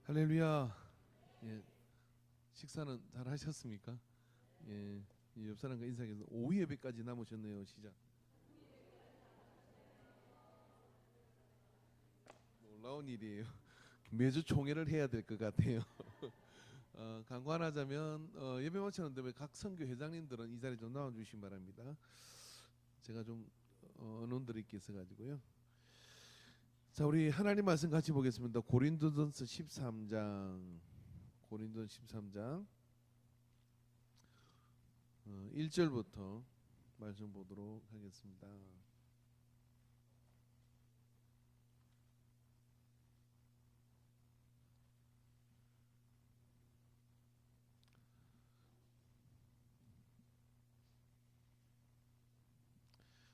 할렐루야. 예, 식사는 잘 하셨습니까? 예, 옆 사람과 인사해서 오후 예배까지 남으셨네요. 시작. 놀라운 일이에요. 매주 총회를 해야 될 것 같아요. 간과하자면 예배 마쳤는데 각 선교 회장님들은 이 자리에 좀 나와주시기 바랍니다. 제가 좀 언론들이 있어 가지고요. 자, 우리 하나님 말씀 같이 보겠습니다. 고린도전서 13장, 고린도전 13장 1절부터 말씀 보도록 하겠습니다.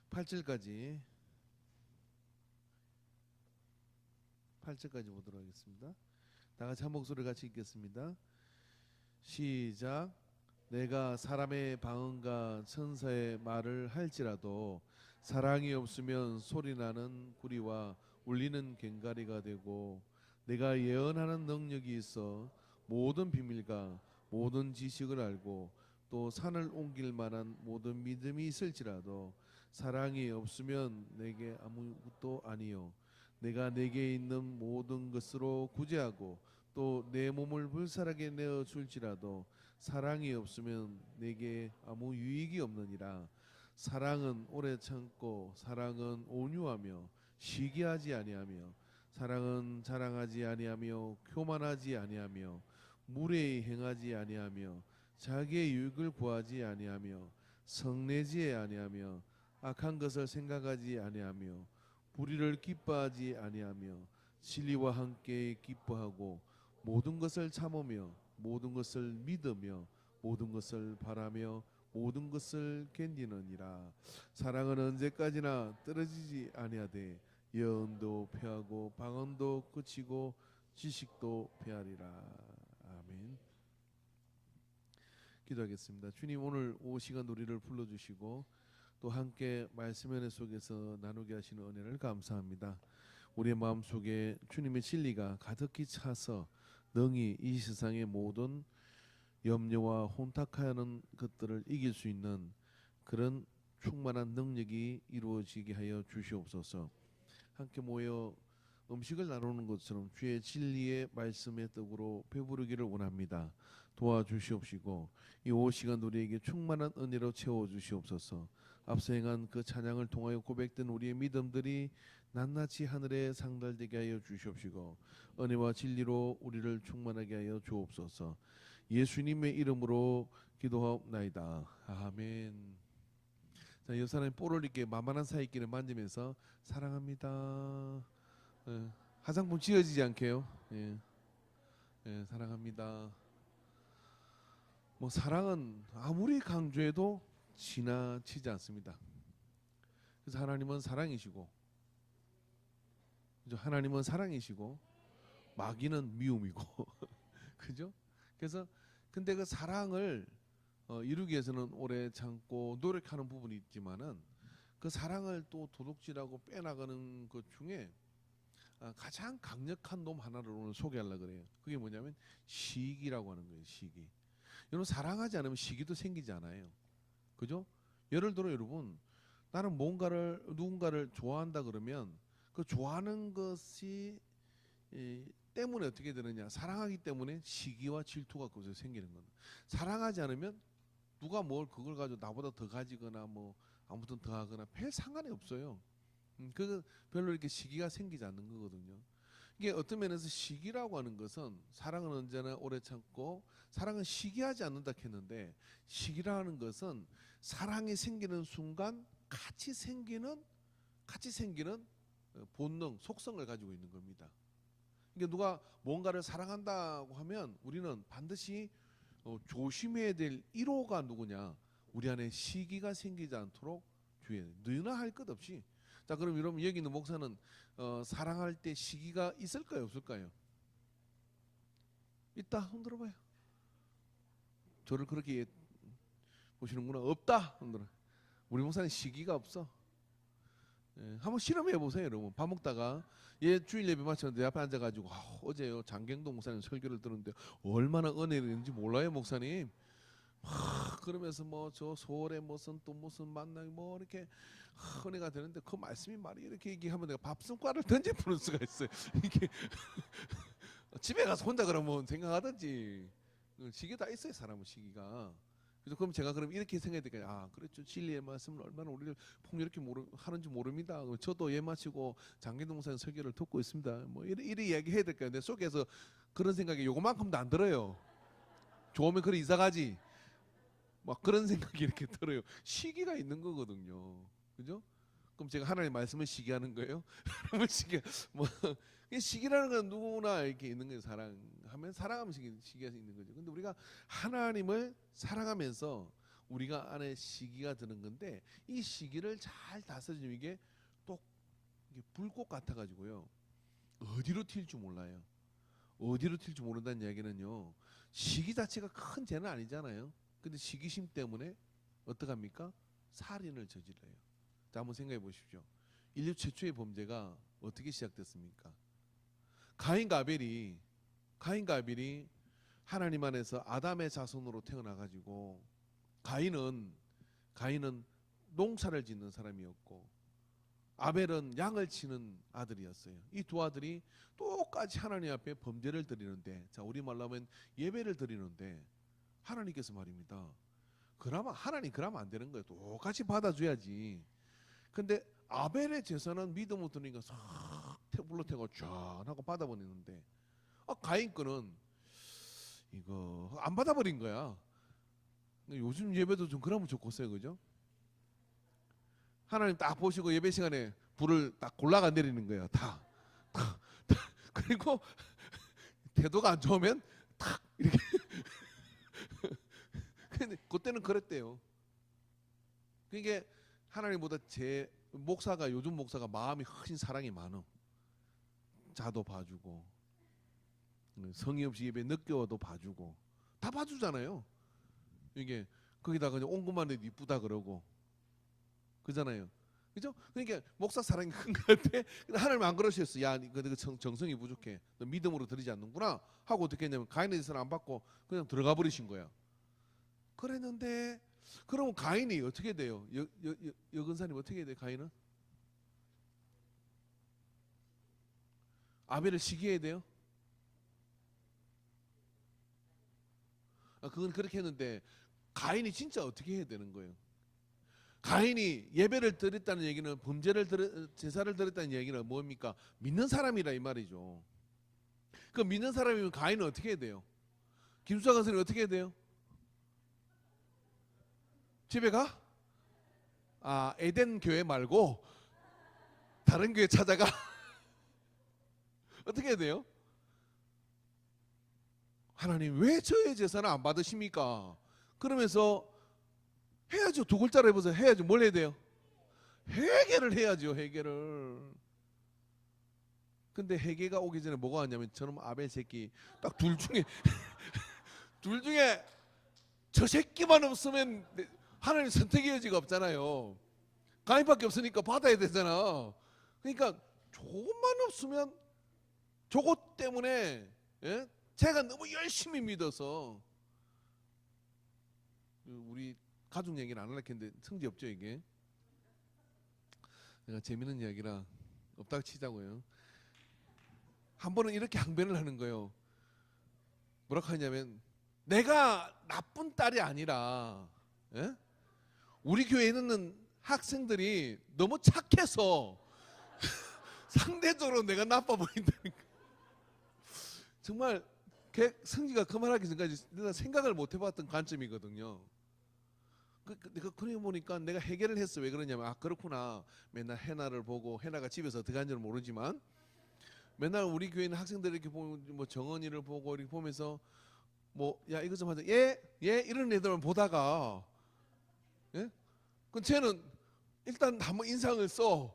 8절까지 보도록 하겠습니다. 다 같이 한 목소리 같이 읽겠습니다. 시작. 내가 사람의 방언과 천사의 말을 할지라도 사랑이 없으면 소리나는 구리와 울리는 꽹과리가 되고, 내가 예언하는 능력이 있어 모든 비밀과 모든 지식을 알고 또 산을 옮길 만한 모든 믿음이 있을지라도 사랑이 없으면 내게 아무것도 아니요, 내가 내게 있는 모든 것으로 구제하고 또 내 몸을 불살하게 내어 줄지라도 사랑이 없으면 내게 아무 유익이 없느니라. 사랑은 오래 참고 사랑은 온유하며 시기하지 아니하며 사랑은 자랑하지 아니하며 교만하지 아니하며 무례히 행하지 아니하며 자기의 유익을 구하지 아니하며 성내지 아니하며 악한 것을 생각하지 아니하며 불의를 기뻐하지 아니하며 진리와 함께 기뻐하고 모든 것을 참으며 모든 것을 믿으며 모든 것을 바라며 모든 것을 견디느니라. 사랑은 언제까지나 떨어지지 아니하되 예언도 패하고 방언도 그치고 지식도 패하리라. 아멘. 기도하겠습니다. 주님, 오늘 오 시간 우리를 불러주시고 또 함께 말씀 은혜 속에서 나누게 하시는 은혜를 감사합니다. 우리의 마음속에 주님의 진리가 가득히 차서 능히 이 세상의 모든 염려와 혼탁하는 것들을 이길 수 있는 그런 충만한 능력이 이루어지게 하여 주시옵소서. 함께 모여 음식을 나누는 것처럼 주의 진리의 말씀의 떡으로 배부르기를 원합니다. 도와주시옵시고 이 오후 시간 우리에게 충만한 은혜로 채워주시옵소서. 앞서 행한 그 찬양을 통하여 고백된 우리의 믿음들이 낱낱이 하늘에 상달되게 하여 주시옵시고 은혜와 진리로 우리를 충만하게 하여 주옵소서. 예수님의 이름으로 기도하옵나이다. 아멘. 자, 옆 사람이 볼을 이렇게 만만한 사이끼를 만지면서 사랑합니다. 화장품 지워지지 않게요. 예, 예, 사랑합니다. 뭐 사랑은 아무리 강조해도 지나치지 않습니다. 그래서 하나님은 사랑이시고, 그죠? 하나님은 사랑이시고 마귀는 미움이고, 그죠? 그래서 근데 그 사랑을 이루기 위해서는 오래 참고 노력하는 부분이 있지만은 그 사랑을 또 도둑질하고 빼나가는 것 중에 가장 강력한 놈 하나를 오늘 소개하려고 그래요. 그게 뭐냐면 시기라고 하는 거예요. 시기. 여러분, 사랑하지 않으면 시기도 생기지 않아요. 그죠? 예를 들어 여러분, 나는 뭔가를 누군가를 좋아한다 그러면 그 좋아하는 것이 때문에 어떻게 되느냐? 사랑하기 때문에 시기와 질투가 거기서 생기는 겁니다. 사랑하지 않으면 누가 뭘 그걸 가지고 나보다 더 가지거나 뭐 아무튼 더 하거나 별 상관이 없어요. 그 별로 이렇게 시기가 생기지 않는 거거든요. 이게 어떤 면에서 시기라고 하는 것은 사랑은 언제나 오래 참고 사랑은 시기하지 않는다 했는데, 시기라는 것은 사랑이 생기는 순간 같이 생기는 본능, 속성을 가지고 있는 겁니다. 그러니까 누가 뭔가를 사랑한다고 하면 우리는 반드시 조심해야 될 1호가 누구냐? 우리 안에 시기가 생기지 않도록 주의해야 돼. 너나 할 것 없이. 자, 그럼 여러분, 여기 있는 목사는 사랑할 때 시기가 있을까요, 없을까요? 있다. 흔들어봐요. 저를 그렇게 보시는구나. 없다. 흔들어. 우리 목사는 시기가 없어. 예, 한번 실험해 보세요, 여러분. 밥 먹다가 얘 주일 예배 마쳤는데 내 앞에 앉아가지고 어제요 장경동 목사님 설교를 들었는데 얼마나 은혜를 있는지 몰라요, 목사님. 그러면서 뭐 저 소월에 무슨 또 무슨 만나기 뭐 이렇게 은혜가 되는데 그 말씀이 말이 이렇게 얘기하면 내가 밥숟가락을 던져 부를 수가 있어요. 이게 집에 가서 혼자 그러면 생각하든지 시기 다 있어요, 사람은 시기가. 그래서 그럼 제가 그럼 이렇게 생각해야 되니까 그렇죠. 진리의 말씀을 얼마나 우리를 풍요롭게 하는지 모릅니다. 저도 예 마치고 장기동 목사님 설교를 듣고 있습니다. 뭐 이래 이야기해야 될까요? 내 속에서 그런 생각이 요거만큼도 안 들어요. 좋으면 그래 이사 가지. 막 그런 생각이 이렇게 들어요. 시기가 있는 거거든요. 그죠? 그럼 제가 하나님의 말씀을 시기하는 거예요? 하나님을 뭐 시기라는 건 누구나 이렇게 있는 거예요. 사랑하면 시기가 있는 거죠. 근데 우리가 하나님을 사랑하면서 우리가 안에 시기가 드는 건데 이 시기를 잘 다스리면 이게 또 이게 불꽃 같아 가지고요. 어디로 튈 줄 몰라요. 어디로 튈 줄 모른다는 이야기는요. 시기 자체가 큰 죄는 아니잖아요. 근데 시기심 때문에 어떡합니까? 살인을 저질러요. 자, 한번 생각해 보십시오. 인류 최초의 범죄가 어떻게 시작됐습니까? 가인과 아벨이 하나님 안에서 아담의 자손으로 태어나 가지고 가인은 농사를 짓는 사람이었고 아벨은 양을 치는 아들이었어요. 이 두 아들이 똑같이 하나님 앞에 범죄를 드리는데, 자 우리말로 하면 예배를 드리는데 하나님께서 말입니다. 그러면 안 되는 거예요. 똑같이 받아줘야지. 근데 아벨의 제사는 믿음으로 드리니까 싹 불러태고 쫙 하고 받아버리는데 가인 거는 이거 안 받아버린 거야. 요즘 예배도 좀 그러면 좋겠어요, 그죠? 하나님 딱 보시고 예배 시간에 불을 딱 골라가 내리는 거예요. 다. 그리고 태도가 안 좋으면 탁 이렇게. 근데 그때는 그랬대요. 그게 하나님보다 요즘 목사가 마음이 훨씬 사랑이 많어. 자도 봐주고 성의 없이 예배 늦게 와도 봐주고 다 봐주잖아요. 이게 거기다가 옹금만 해도 이쁘다 그러고 그잖아요. 그죠? 그러니까 목사 사랑이 큰 것 같아. 근데 하나님 안 그러셨어. 야, 너 정성이 부족해. 너 믿음으로 드리지 않는구나. 하고 어떻게 했냐면 가인의 제사를 안 받고 그냥 들어가 버리신 거야. 그랬는데 그러면 가인이 어떻게 돼요? 여근사님 어떻게 해야 돼요? 가인은? 아벨을 시기해야 돼요? 그건 그렇게 했는데 가인이 진짜 어떻게 해야 되는 거예요? 가인이 예배를 드렸다는 얘기는 제사를 드렸다는 얘기는 뭡니까? 믿는 사람이라 이 말이죠. 그 믿는 사람이면 가인은 어떻게 해야 돼요? 김수아 선생님 어떻게 해야 돼요? 집에 가? 에덴 교회 말고 다른 교회 찾아가? 어떻게 해야 돼요? 하나님 왜 저의 제사는 안 받으십니까? 그러면서 해야죠. 두 글자로 해보세요. 해야죠. 뭘 해야 돼요? 회개를 해야죠. 회개를. 근데 회개가 오기 전에 뭐가 왔냐면 저놈 아벨 새끼 딱 둘 중에 저 새끼만 없으면 하나님 선택의 여지가 없잖아요. 가인밖에 없으니까 받아야 되잖아. 그러니까 조금만 없으면 저것 때문에 제가 너무 열심히 믿어서 우리 가족 얘기는 안 하려고 했는데 성지 없죠 이게. 내가 재밌는 이야기라 없다고 치자고요. 한 번은 이렇게 항변을 하는 거예요. 뭐라고 하냐면 내가 나쁜 딸이 아니라 우리 교회에 있는 학생들이 너무 착해서 상대적으로 내가 나빠 보인다니까. 정말 성지가 그 말하기 전까지 내가 생각을 못 해봤던 관점이거든요. 내가 그래 보니까 내가 해결을 했어. 왜 그러냐면 그렇구나. 맨날 해나를 보고 해나가 집에서 어떻게 하는지는 모르지만 맨날 우리 교회 있는 학생들 이렇게 보면 뭐 정원이를 보고 이렇게 보면서 야 이거 좀 하자. 예 이런 애들만 보다가 그럼 쟤는 일단 한번 인상을 써.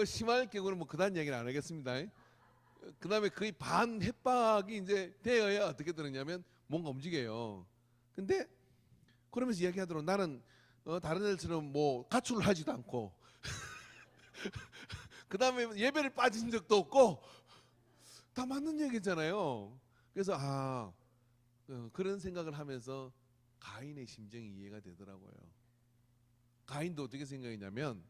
심할 경우는 그다음 이야기는 안 하겠습니다. 그 다음에 거의 반 협박이 이제 되어야 어떻게 되느냐면 뭔가 움직여요. 근데 그러면서 이야기하도록 나는 다른 애들처럼 가출을 하지도 않고 그 다음에 예배를 빠진 적도 없고 다 맞는 얘기잖아요. 그래서 그런 생각을 하면서 가인의 심정이 이해가 되더라고요. 가인도 어떻게 생각했냐면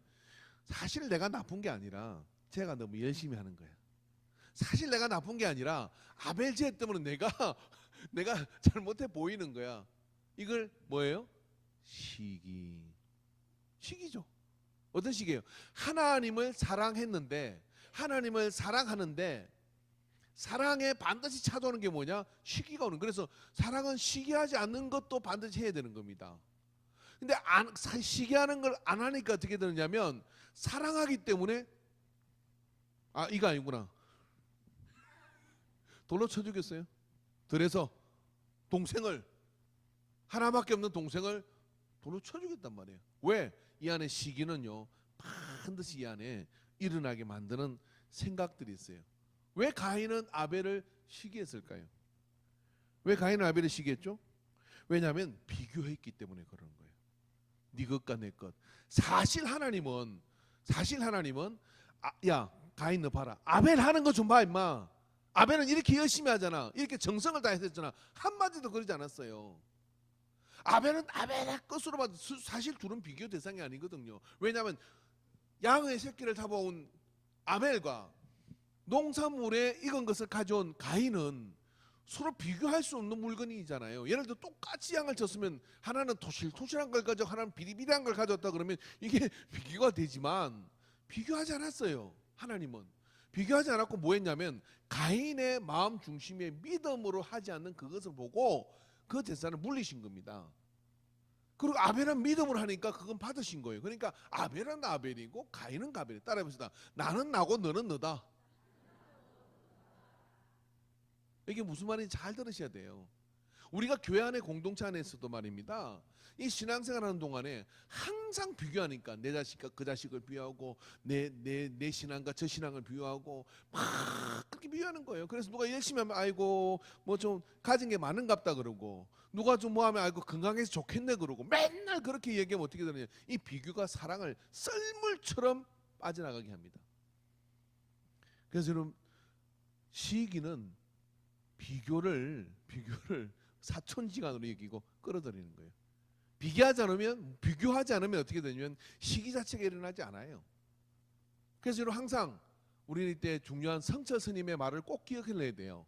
사실 내가 나쁜 게 아니라 제가 너무 열심히 하는 거야. 사실 내가 나쁜 게 아니라 아벨 죄 때문에 내가 잘못해 보이는 거야. 이걸 뭐예요? 시기죠. 어떤 시기예요? 하나님을 사랑했는데 하나님을 사랑하는데 사랑에 반드시 찾아오는 게 뭐냐? 시기가 오는. 그래서 사랑은 시기하지 않는 것도 반드시 해야 되는 겁니다. 근데 시기하는 걸 안 하니까 어떻게 되느냐면 사랑하기 때문에 이거 아니구나. 돌로 쳐 죽였어요. 그래서 동생을 하나밖에 없는 동생을 돌로 쳐 죽였단 말이에요. 왜? 이 안에 시기는요 반드시 이 안에 일어나게 만드는 생각들이 있어요. 왜 가인은 아벨을 시기했을까요? 왜 가인은 아벨을 시기했죠? 왜냐하면 비교했기 때문에 그러는 거예요. 네 것과 내 것. 사실 하나님은 야 가인 너 봐라. 아벨 하는 거 좀 봐 임마. 아벨은 이렇게 열심히 하잖아. 이렇게 정성을 다했잖아. 한마디도 그러지 않았어요. 아벨은 아벨의 것으로 봐도 사실 둘은 비교 대상이 아니거든요. 왜냐하면 양의 새끼를 잡아온 아벨과 농산물에 익은 것을 가져온 가인은 서로 비교할 수 없는 물건이잖아요. 예를 들어 똑같이 양을 쳤으면 하나는 토실토실한 걸 가져 하나는 비리비리한 걸 가져왔다 그러면 이게 비교가 되지만 비교하지 않았어요. 하나님은 비교하지 않았고 뭐 했냐면 가인의 마음 중심에 믿음으로 하지 않는 그것을 보고 그 제사를 물리신 겁니다. 그리고 아벨은 믿음으로 하니까 그건 받으신 거예요. 그러니까 아벨은 아벨이고 가인은 가벨이. 따라해봅시다. 나는 나고 너는 너다. 이게 무슨 말인지 잘 들으셔야 돼요. 우리가 교회 안에 공동체 안에서도 말입니다. 이 신앙생활하는 동안에 항상 비교하니까 내 자식과 그 자식을 비교하고 내 신앙과 저 신앙을 비교하고 막 그렇게 비교하는 거예요. 그래서 누가 열심히 하면 아이고 뭐 좀 가진 게 많은갑다 그러고 누가 좀 뭐 하면 아이고 건강해서 좋겠네 그러고 맨날 그렇게 얘기하면 어떻게 되느냐. 이 비교가 사랑을 썰물처럼 빠져나가게 합니다. 그래서 여러분 시기는 비교를 사촌지간으로 여기고 끌어들이는 거예요. 비교하지 않으면 어떻게 되냐면 시기 자체가 일어나지 않아요. 그래서 여러분 항상 우리 이때 중요한 성철 스님의 말을 꼭 기억해내야 돼요.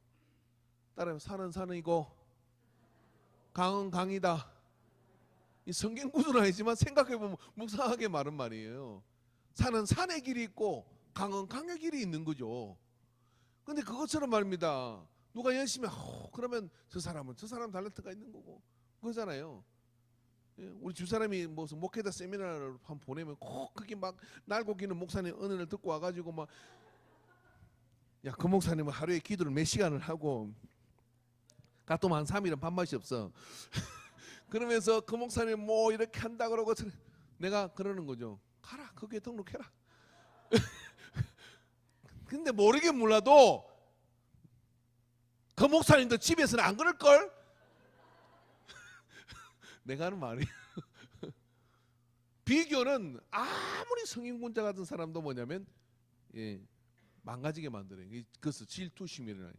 따라해 산은 산이고 강은 강이다. 이 성경 구조는 아니지만 생각해보면 묵상하게 말은 말이에요. 산은 산의 길이 있고 강은 강의 길이 있는 거죠. 근데 그것처럼 말입니다. 누가 열심히 그러면 저 사람 달란트가 있는 거고 그거잖아요. 우리 집사람이 무슨 목회자 세미나를 한 보내면 꼭 그게 막 날고 기는 목사님 은혜를 듣고 와가지고 막 야 그 목사님은 하루에 기도를 몇 시간을 하고 가끔 한 3일은 밥맛이 없어. 그러면서 그 목사님 뭐 이렇게 한다 그러고 내가 그러는 거죠. 가라 거기에 등록해라. 근데 모르긴 몰라도 그 목사님도 집에서는 안 그럴걸? 내가 하는 말이에요. 비교는 아무리 성인군자 같은 사람도 뭐냐면 망가지게 만들어요. 그래서 질투심이 일어나요.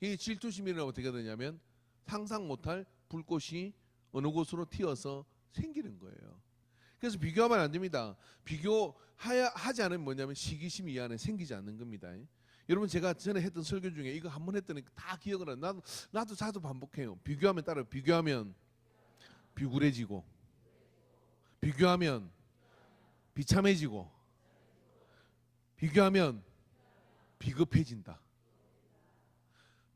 이 질투심이 일어나면 어떻게 되냐면 상상 못할 불꽃이 어느 곳으로 튀어서 생기는 거예요. 그래서 비교하면 안 됩니다. 비교하지 않으면 뭐냐면 시기심이 이 안에 생기지 않는 겁니다. 여러분 제가 전에 했던 설교 중에 이거 한 번 했더니 다 기억을 안 나도 자주 반복해요. 비교하면 비굴해지고 비교하면 비참해지고 비교하면 비급해진다.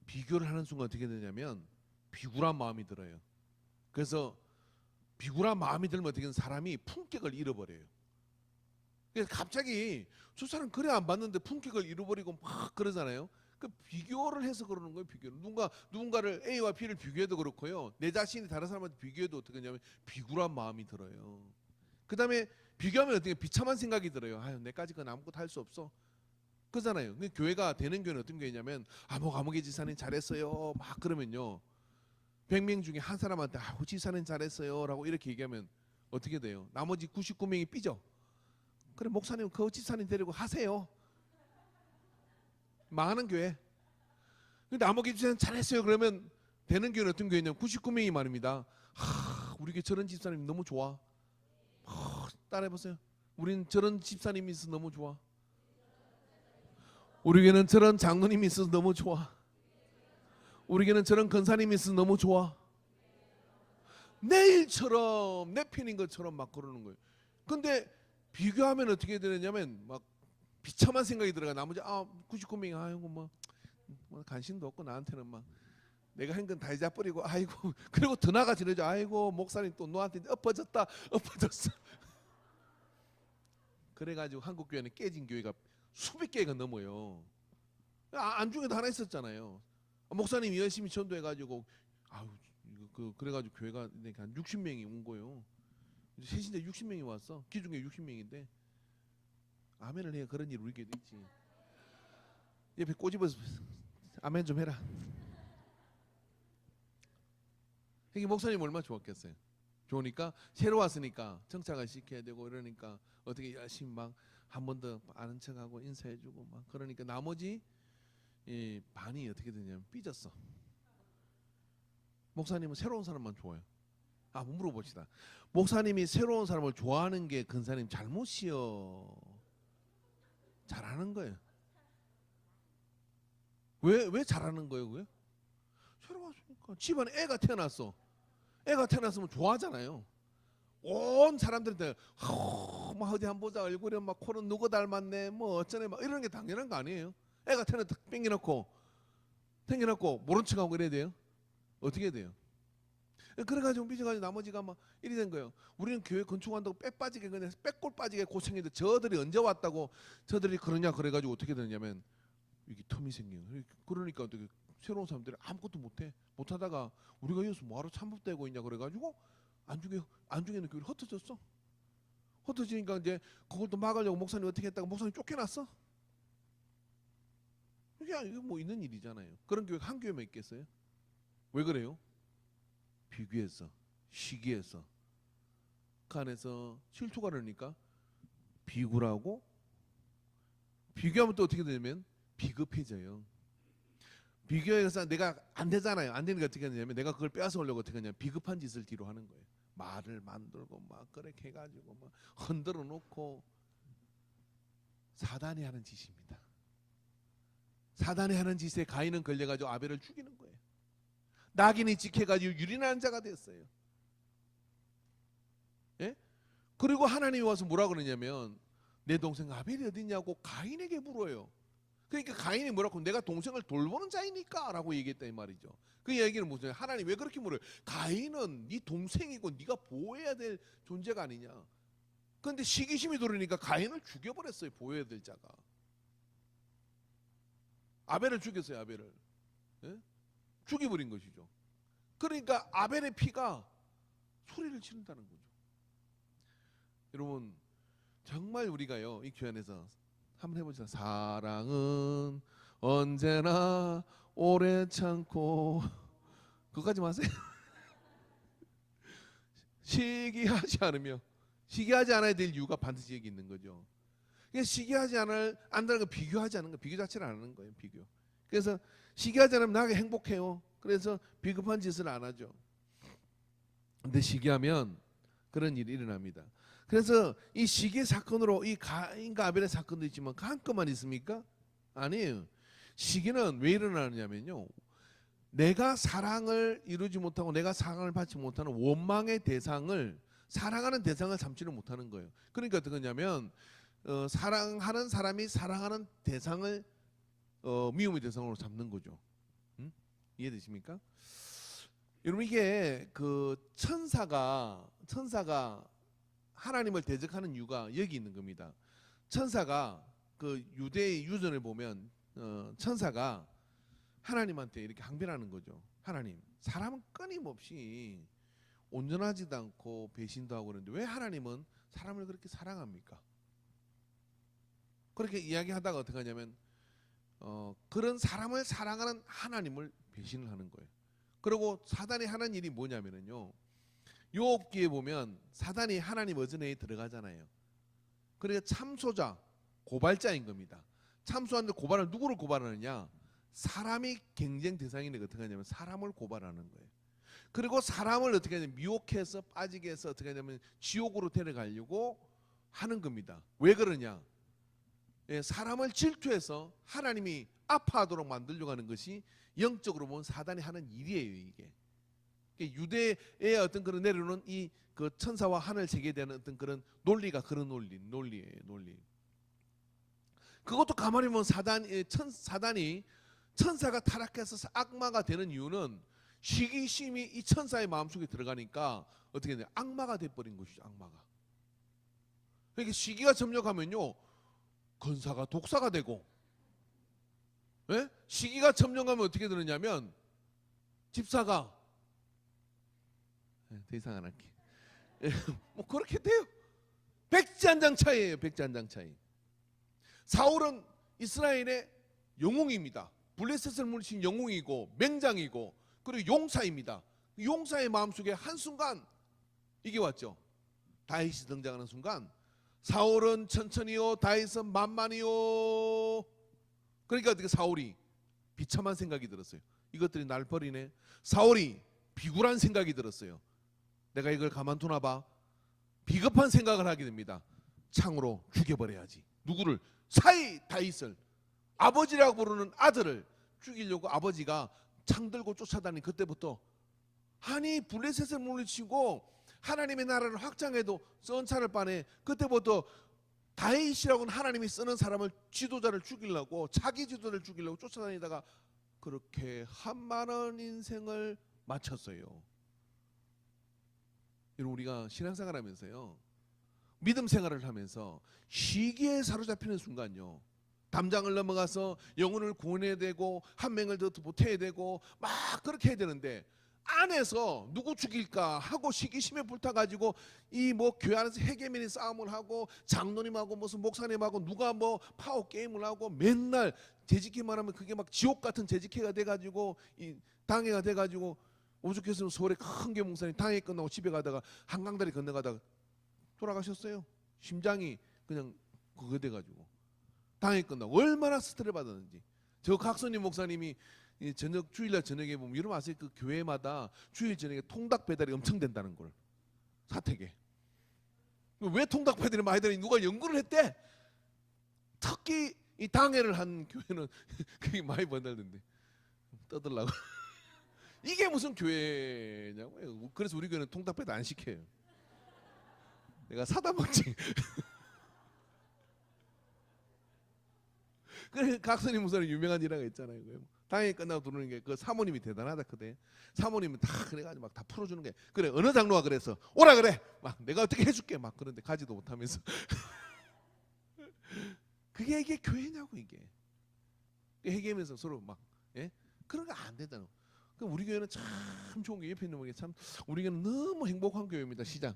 비교를 하는 순간 어떻게 되냐면 비굴한 마음이 들어요. 그래서 비굴한 마음이 들면 어떻게 되는 사람이 품격을 잃어버려요. 그래서 갑자기 저 사람 그래 안 봤는데 품격을 잃어버리고 막 그러잖아요. 그 비교를 해서 그러는 거예요. 비교를 누군가를 A와 B를 비교해도 그렇고요. 내 자신이 다른 사람한테 비교해도 어떻게 하냐면 비굴한 마음이 들어요. 그 다음에 비교하면 어떻게 비참한 생각이 들어요. 아유 내까지 그건 아무것도 할 수 없어. 그잖아요. 근데 교회가 되는 교회는 어떤 교회냐면 아무개 지사님 잘했어요. 막 그러면요 100명 중에 한 사람한테 지사님 잘했어요 라고 이렇게 얘기하면 어떻게 돼요? 나머지 99명이 삐져. 그래 목사님 그 집사님 데리고 하세요. 망하는 교회. 근데 아무개 집사님 잘했어요. 그러면 되는 교회는 어떤 교회냐면 99명이 말입니다. 우리 교회 저런 집사님 너무 좋아. 따라해보세요. 우린 저런 집사님이 있어서 너무 좋아. 우리 교회는 저런 장로님이 있어서 너무 좋아. 우리 교회는 저런 권사님이 있어서 너무 좋아. 내 일처럼 내 편인 것처럼 막 그러는 거예요. 근데 비교하면 어떻게 되느냐면 막 비참한 생각이 들어가. 나머지 99명이 아이고 뭐 관심도 없고 나한테는 막 내가 한 건 다 잊어버리고 아이고 그리고 더 나아가지르죠. 아이고 목사님 또 너한테 엎어졌다 엎어졌어. 그래가지고 한국 교회는 깨진 교회가 수백 개가 넘어요. 안중에도 하나 있었잖아요. 목사님이 열심히 전도해가지고 그래가지고 교회가 한 60명이 온 거예요. 세신자 60명이 왔어. 기중에 60명인데 아멘을 해야 그런 일 우리 교회도 있지. 옆에 꼬집어서 아멘 좀 해라. 이게 목사님 얼마나 좋았겠어요. 좋으니까 새로 왔으니까 정착을 시켜야 되고 이러니까 어떻게 열심히 막 한 번 더 아는 척하고 인사해주고 막 그러니까 나머지 반이 어떻게 되냐면 삐졌어. 목사님은 새로운 사람만 좋아요. 한번 물어봅시다. 목사님이 새로운 사람을 좋아하는 게 근사님 잘못이요? 잘하는 거예요. 왜 잘하는 거예요? 그게? 새로 왔으니까 집안에 애가 태어났어. 애가 태어났으면 좋아하잖아요. 온 사람들한테 막 어디 한번 보자. 얼굴에 막 코는 누구 닮았네 뭐 어쩌네 막 이러는 게 당연한 거 아니에요? 애가 태어났다 뺑겨놓고 모른 척하고 이래야 돼요? 어떻게 해야 돼요? 그래가지고 삐져가지고 나머지가 막 이리 된 거예요. 우리는 교회 건축한다고 빼 빠지게 그냥 빼골 빠지게 고생했는데 저들이 언제 왔다고 저들이 그러냐 그래가지고 어떻게 되냐면 이게 텀이 생겨요. 그러니까 어떻게 새로운 사람들이 아무것도 못하다가 우리가 여기서 뭐하러 참복되고 있냐 그래가지고 안중에는 교회를 흩어졌어. 흩어지니까 이제 그걸 또 막으려고 목사님 어떻게 했다가 목사님 쫓겨났어. 이게 뭐 있는 일이잖아요. 그런 교회가 한 교회만 있겠어요? 왜 그래요? 비교해서 시기해서 그 안에서 질투가 그러니까 비굴하고 비교하면 또 어떻게 되냐면 비급해져요. 비교해서 내가 안 되잖아요. 안 되니까 어떻게 하냐면 내가 그걸 빼앗아 오려고 어떻게 하냐면 비급한 짓을 뒤로 하는 거예요. 말을 만들고 막 그렇게 해가지고 막 흔들어 놓고 사단이 하는 짓입니다. 사단이 하는 짓에 가인은 걸려가지고 아벨을 죽이는 거예요. 낙인이 찍혀가지고 유린하는 자가 됐어요. 예? 그리고 하나님이 와서 뭐라 그러냐면 내 동생 아벨이 어딨냐고 가인에게 물어요. 그러니까 가인이 뭐라고 내가 동생을 돌보는 자이니까 라고 얘기했다 이 말이죠. 그 얘기는 무슨 하나님 왜 그렇게 물어요? 가인은 네 동생이고 네가 보호해야 될 존재가 아니냐. 그런데 시기심이 들으니까 가인을 죽여버렸어요. 보호해야 될 자가. 아벨을 죽였어요. 아벨을. 예? 죽여버린 것이죠. 그러니까 아벨의 피가 소리를 지른다는 거죠. 여러분 정말 우리가요 이 교회 안에서 한번 해보자. 사랑은 언제나 오래 참고 그거까지 마세요. 시기하지 않아야 될 이유가 반드시 여기 있는 거죠. 시기하지 않는다는 거 비교하지 않는 거 비교 자체를 안 하는 거예요. 비교. 그래서 시기하지 않으면 나게 행복해요. 그래서 비겁한 짓을 안 하죠. 근데 시기하면 그런 일이 일어납니다. 그래서 이 시기 사건으로 이 가인과 아벨의 사건도 있지만 그 한꺼만 있습니까? 아니에요. 시기는 왜 일어나느냐면요. 내가 사랑을 이루지 못하고 내가 사랑을 받지 못하는 원망의 대상을 사랑하는 대상을 삼지를 못하는 거예요. 그러니까 어떤 거냐면 사랑하는 사람이 사랑하는 대상을 미움의 대상으로 잡는 거죠. 이해되십니까? 여러분 이게 그 천사가 하나님을 대적하는 이유가 여기 있는 겁니다. 천사가 그 유대의 유전을 보면 천사가 하나님한테 이렇게 항변하는 거죠. 하나님, 사람은 끊임없이 온전하지도 않고 배신도 하고 그러는데 왜 하나님은 사람을 그렇게 사랑합니까? 그렇게 이야기하다가 어떻게 하냐면 그런 사람을 사랑하는 하나님을 배신을 하는 거예요. 그리고 사단이 하는 일이 뭐냐면요. 욥기에 보면 사단이 하나님 어전에 들어가잖아요. 그러니까 참소자, 고발자인 겁니다. 참소하는데 고발을 누구를 고발하느냐? 사람이 경쟁 대상인데 어떻게 하냐면 사람을 고발하는 거예요. 그리고 사람을 어떻게 하냐면 미혹해서 빠지게 해서 어떻게 하냐면 지옥으로 데려가려고 하는 겁니다. 왜 그러냐? 사람을 질투해서 하나님이 아파하도록 만들려고 하는 것이 영적으로 보면 사단이 하는 일이에요. 이게 유대의 어떤 그런 내려오는 이 그 천사와 하늘 세계에 대한 어떤 그런 논리가 그런 논리예요. 논리. 그것도 가만히 보면 사단이 천사가 타락해서 악마가 되는 이유는 시기심이 이 천사의 마음속에 들어가니까 어떻게 되냐? 악마가 돼버린 것이죠. 악마가. 그러니까 시기가 점령하면요, 건사가 독사가 되고, 예? 시기가 점령하면 어떻게 되느냐면 집사가 더 이상 안 할게. 뭐 그렇게 돼요. 백지한장 차이예요. 백지한장 차이. 사울은 이스라엘의 영웅입니다. 블레셋을 물리친 영웅이고 맹장이고 그리고 용사입니다. 용사의 마음속에 한순간 이게 왔죠. 다윗이 등장하는 순간 사울은 천천히요, 다윗은 만만히요. 그러니까 어떻게 사울이 비참한 생각이 들었어요. 이것들이 날 버리네. 사울이 비굴한 생각이 들었어요. 내가 이걸 가만두나 봐. 비겁한 생각을 하게 됩니다. 창으로 죽여버려야지. 누구를? 다윗을, 아버지라고 부르는 아들을 죽이려고 아버지가 창 들고 쫓아다닌 그때부터, 아니 블레셋을 물리치고 하나님의 나라를 확장해도 썬차를 빠네. 그때부터 다윗이라고는 하나님이 쓰는 사람을, 지도자를 죽이려고, 자기 지도자를 죽이려고 쫓아다니다가 그렇게 한 많은 인생을 마쳤어요. 여러분, 우리가 신앙생활 하면서요, 믿음 생활을 하면서 시기에 사로잡히는 순간요, 담장을 넘어가서 영혼을 구원해야 되고 한 명을 더 보태야 되고 막 그렇게 해야 되는데, 안에서 누구 죽일까 하고 시기심에 불타가지고 이 뭐 교회 안에서 해계면이 싸움을 하고 장로님하고 무슨 목사님하고 누가 뭐 파워 게임을 하고 맨날 재직회만 하면 그게 막 지옥 같은 재직회가 돼가지고 이 당회가 돼가지고, 오죽했으면 서울에 큰 교회 목사님 당회 끝나고 집에 가다가 한강다리 건너가다가 돌아가셨어요. 심장이 그냥 그거 돼가지고 당회 끝나고 얼마나 스트레스 받았는지. 저 각선임 목사님이 저녁 주일날 저녁에 보면 여러분 아세요? 그 교회마다 주일 저녁에 통닭 배달이 엄청 된다는 걸. 사택에. 왜 통닭 배달이 많이 되는지 누가 연구를 했대. 특히 이 당회를 한 교회는 그게 많이 번다는데 떠들라고. 이게 무슨 교회냐고요. 그래서 우리 교회는 통닭 배달 안 시켜요. 내가 사다 먹지. 그래, 각선임 목사님 유명한 일화가 있잖아요. 당연히 끝나고 들어오는 게 그 사모님이 대단하다 그대. 사모님은 다 그래가지고 막 다 풀어주는 게, 그래 어느 장로가 그래서 오라 그래, 막 내가 어떻게 해줄게 막 그런데 가지도 못하면서. 그게 이게 교회냐고. 이게 회개하면서 서로 막, 예? 그런 거 안 되잖아. 그럼 우리 교회는 참 좋은 게, 옆에 있는 게 참 우리 교회는 너무 행복한 교회입니다. 시장.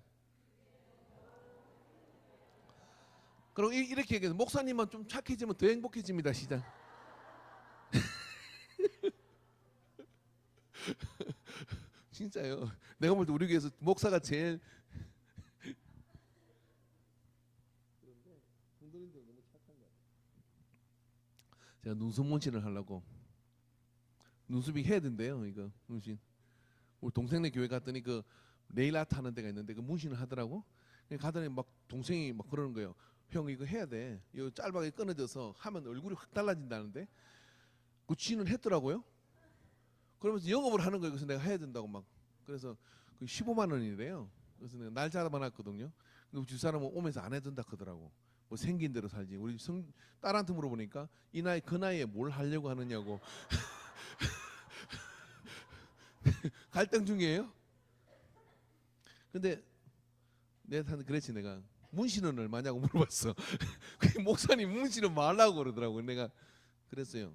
그럼 이렇게 얘기해서 목사님만 좀 착해지면 더 행복해집니다. 시장. 진짜요. 내가 볼 때 우리 교회에서 목사가 제일 제가 눈썹 문신을 하려고 눈썹이 해야 된대요. 이거 문신. 우리 동생네 교회 갔더니 그 네일 아트 하는 데가 있는데 그 문신을 하더라고. 가더니 막 동생이 막 그러는 거예요. 형 이거 해야 돼. 이거 짧게 끊어져서 하면 얼굴이 확 달라진다는데. 그 지는 했더라고요. 그러면서 영업을 하는 거예요. 그래서 내가 해야 된다고 막. 그래서 그 15만 원이래요. 그래서 내가 날 잡아놨거든요. 근데 우리 집사람은 오면서 안 해준다 그러더라고. 뭐 생긴 대로 살지. 우리 딸한테 물어보니까 이 나이 그 나이에 뭘 하려고 하느냐고. 갈등 중이에요. 근데 내가 그랬지. 내가 문신은 얼마냐고 물어봤어. 그 목사님 문신은 말라고 그러더라고. 내가 그랬어요.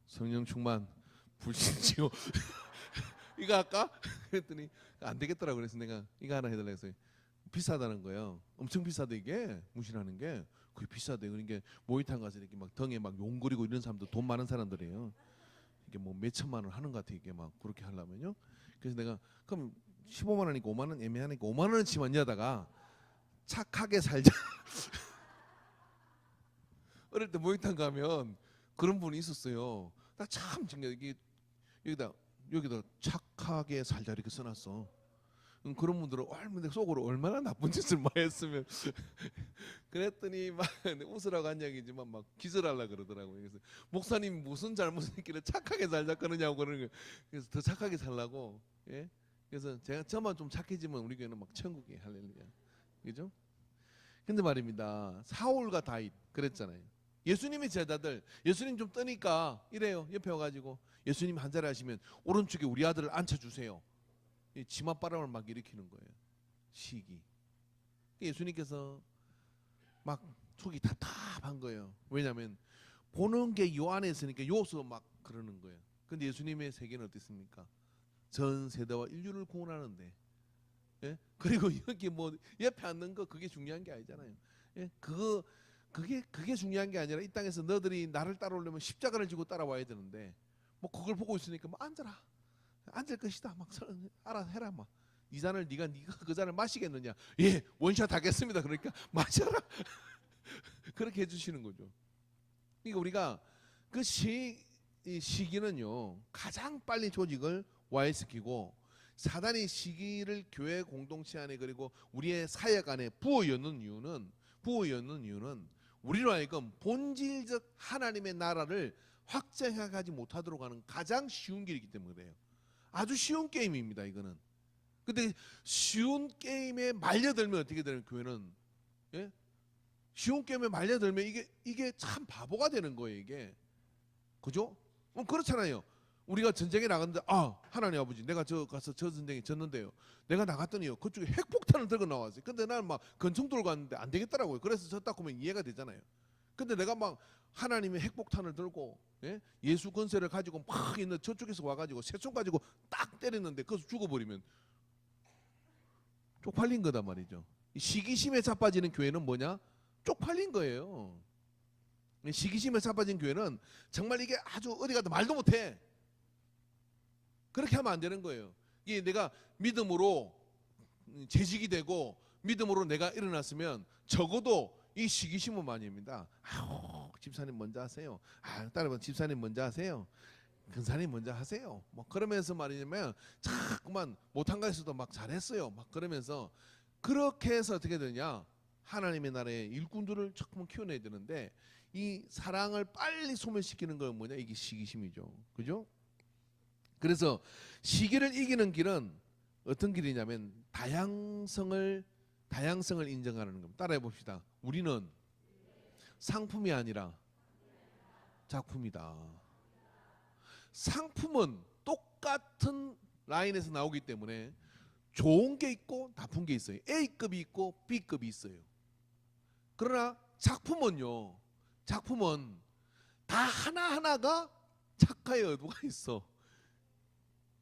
성령 충만 불신지요. 이거 할까? 그랬더니 안 되겠더라고. 그래서 내가 이거 하나 해달라 해서 비싸다는 거예요. 엄청 비싸다 이게 문신하는 게. 그게 비싸대. 그러니까 모이탕 가서 이렇게 막 등에 막 용 그리고 이런 사람도 돈 많은 사람들이에요. 이게 뭐 몇 천만 원 하는 것 같아 이게 막 그렇게 하려면요. 그래서 내가 그럼 15만 원이니까 5만 원 애매하니까 5만 원어치만 여다가 착하게 살자. 어릴 때 목욕탕 가면 그런 분이 있었어요. 나 참 신기해. 여기다 착하게 살자 이렇게 써놨어. 그런 분들은 얼마나 속으로 얼마나 나쁜 짓을 많이 했으면 그랬더니 막 웃으라고 한 얘기지만 막 기절하려 그러더라고요. 그래서 목사님 무슨 잘못했길래 착하게 살자 그러냐고 그러는 거예요. 그래서 더 착하게 살라고. 예? 그래서 저만 좀 착해지면 우리 교회는 막 천국이에요. 할렐루야. 그죠? 근데 말입니다. 사울과 다윗 그랬잖아요. 예수님의 제자들, 예수님 좀 뜨니까 이래요. 옆에 와가지고 예수님 한 자리 하시면 오른쪽에 우리 아들을 앉혀주세요. 치맛바람을 막 일으키는 거예요. 시기. 예수님께서 막 속이 답답한 거예요. 왜냐하면 보는 게 요 안에 있으니까 요서 막 그러는 거예요. 근데 예수님의 세계는 어떻습니까? 전 세대와 인류를 구원하는데, 예? 그리고 여기 뭐 옆에 앉는 거 그게 중요한 게 아니잖아요. 예? 그게 중요한 게 아니라 이 땅에서 너들이 나를 따라오려면 십자가를 지고 따라와야 되는데 뭐 그걸 보고 있으니까 뭐 앉아라. 앉을 것이다. 막 알아서 해라. 막 이 잔을 네가 그 잔을 마시겠느냐? 예, 원샷 하겠습니다. 그러니까 마셔라. 그렇게 해주시는 거죠. 그러니까 우리가 그 시기는요 가장 빨리 조직을 와해시키고 사단이 시기를 교회 공동체 안에 그리고 우리의 사역 안에 부어였는 이유는 우리로 하여금 본질적 하나님의 나라를 확장해가지 못하도록 하는 가장 쉬운 길이기 때문에 그래요. 아주 쉬운 게임입니다. 이거는. 근데 쉬운 게임에 말려들면 어떻게 되는 교회는, 예? 쉬운 게임에 말려들면 이게 참 바보가 되는 거예요. 이게 그죠? 그렇잖아요. 우리가 전쟁에 나갔는데 하나님 아버지 내가 가서 저 전쟁에 졌는데요. 내가 나갔더니요 그쪽에 핵폭탄을 들고 나왔어요. 근데 나는 막 권총 들고 갔는데 안 되겠더라고요. 그래서 졌다 보면 이해가 되잖아요. 근데 내가 막 하나님의 핵폭탄을 들고 예수 권세를 가지고 막 있는 저쪽에서 와가지고 새총 가지고 딱 때렸는데 거기서 죽어버리면 쪽팔린 거단 말이죠. 시기심에 자빠지는 교회는 뭐냐? 쪽팔린 거예요. 시기심에 자빠진 교회는 정말 이게 아주 어디 가도 말도 못해. 그렇게 하면 안 되는 거예요. 이게 내가 믿음으로 재직이 되고 믿음으로 내가 일어났으면 적어도 이 시기심은 많이입니다. 집사님 먼저 하세요. 따라봐 집사님 먼저 하세요. 근사님 먼저 하세요. 뭐 그러면서 말이냐면 자꾸만 못한 거에서도 막 잘했어요. 막 그러면서 그렇게 해서 어떻게 되냐? 하나님의 나라의 일꾼들을 자꾸만 키워내야 되는데 이 사랑을 빨리 소멸시키는 건 뭐냐? 이게 시기심이죠. 그죠? 그래서 시기를 이기는 길은 어떤 길이냐면 다양성을 인정하는 겁니다. 따라해 봅시다. 우리는 상품이 아니라 작품이다. 상품은 똑같은 라인에서 나오기 때문에 좋은 게 있고 나쁜 게 있어요. A급이 있고 B급이 있어요. 그러나 작품은 다 하나하나가 작가의 의도가 있어.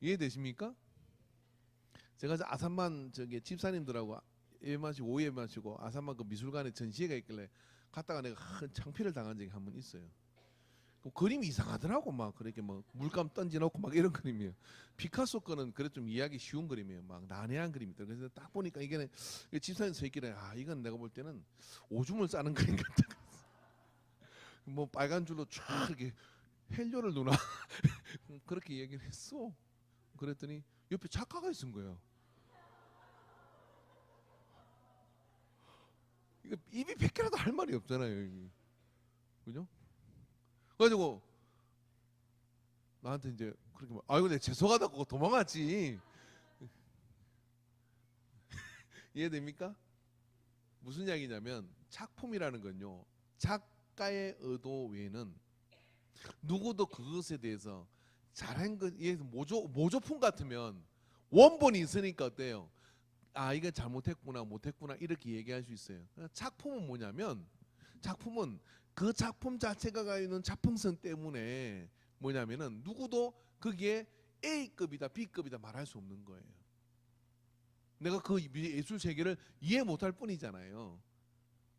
이해되십니까? 제가 아산만 집사님들하고 예배 마시고 오후에 마시고 아산만 그 미술관에 전시회가 있길래 갔다가 내가 큰 창피를 당한 적이 한 번 있어요. 그림이 이상하더라고. 막 그렇게 막 물감 던져놓고 막 이런 그림이에요. 피카소 거는 그래 좀 이해하기 쉬운 그림이에요. 막 난해한 그림이더라고요. 그래서 딱 보니까 이게 집사님 서 있길래 이건 내가 볼 때는 오줌을 싸는 그림 같다. 뭐 빨간 줄로 쫙 이렇게 헬료를 누나 그렇게 얘기를 했어. 그랬더니 옆에 작가가 있은 거예요. 이거 입이 100개라도 할 말이 없잖아요. 여기. 그죠? 그래가지고 나한테 이제 그렇게 아이고 내가 죄송하다고 도망갔지. 이해됩니까? 무슨 이야기냐면 작품이라는 건요 작가의 의도 외에는 누구도 그것에 대해서 잘한 것, 모조품 같으면 원본이 있으니까 어때요? 이거 잘못했구나 못했구나 이렇게 얘기할 수 있어요. 작품은 뭐냐면 작품은 그 작품 자체가 가지고 있는 작품성 때문에 뭐냐면은 누구도 거기에 A급이다 B급이다 말할 수 없는 거예요. 내가 그 예술 세계를 이해 못할 뿐이잖아요.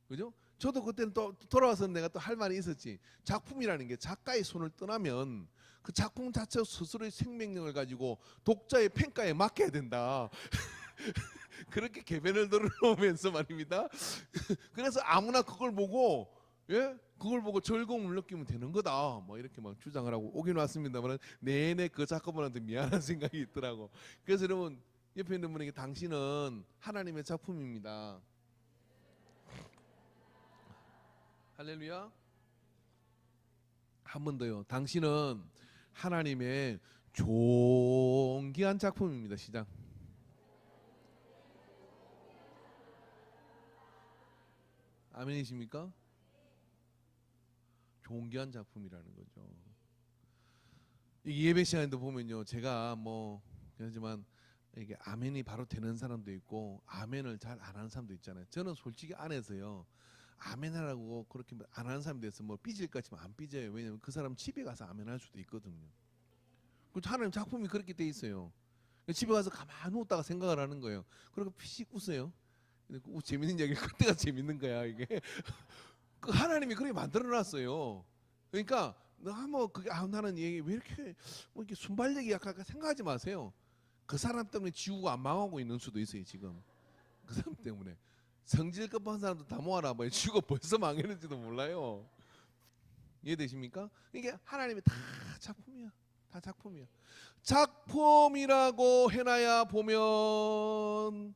그죠? 저도 그때는 또 돌아와서 내가 또 할 말이 있었지. 작품이라는 게 작가의 손을 떠나면 그 작품 자체 스스로의 생명력을 가지고 독자의 평가에 맡겨야 된다. 그렇게 개변을 들어오면서 말입니다. 그래서 아무나 그걸 보고 예? 그걸 보고 즐거움을 느끼면 되는 거다. 뭐 이렇게 막 주장을 하고 오긴 왔습니다만 내내 그 작가분한테 미안한 생각이 있더라고. 그래서 여러분 옆에 있는 분에게 당신은 하나님의 작품입니다. 할렐루야. 한 번 더요. 당신은 하나님의 존귀한 작품입니다. 시작. 아멘이십니까? 존귀한 작품이라는 거죠. 이 예배 시간에도 보면요, 제가 뭐 그렇지만 이게 아멘이 바로 되는 사람도 있고 아멘을 잘 안 하는 사람도 있잖아요. 저는 솔직히 안에서요, 아멘하라고 그렇게 안 하는 사람이 돼서 뭐 삐질 것 같지만 안 삐져요. 왜냐면 그 사람 집에 가서 아멘할 수도 있거든요. 그 하나님 작품이 그렇게 돼 있어요. 집에 가서 가만히 누웠다가 생각을 하는 거예요. 그리고 피식 웃어요. 재밌는 이야기 그때가 재밌는 거야 이게. 그 하나님이 그렇게 만들어놨어요. 그러니까 뭐 그게 나는 얘기 왜 이렇게 뭐 이렇게 순발력이 약할까 생각하지 마세요. 그 사람 때문에 지구가 안 망하고 있는 수도 있어요 지금. 그 사람 때문에 성질 급한 사람도 다 모아라 뭐 지구가 벌써 망했는지도 몰라요. 이해되십니까? 이게 하나님이 다 작품이야. 다 작품이야. 작품이라고 해놔야 보면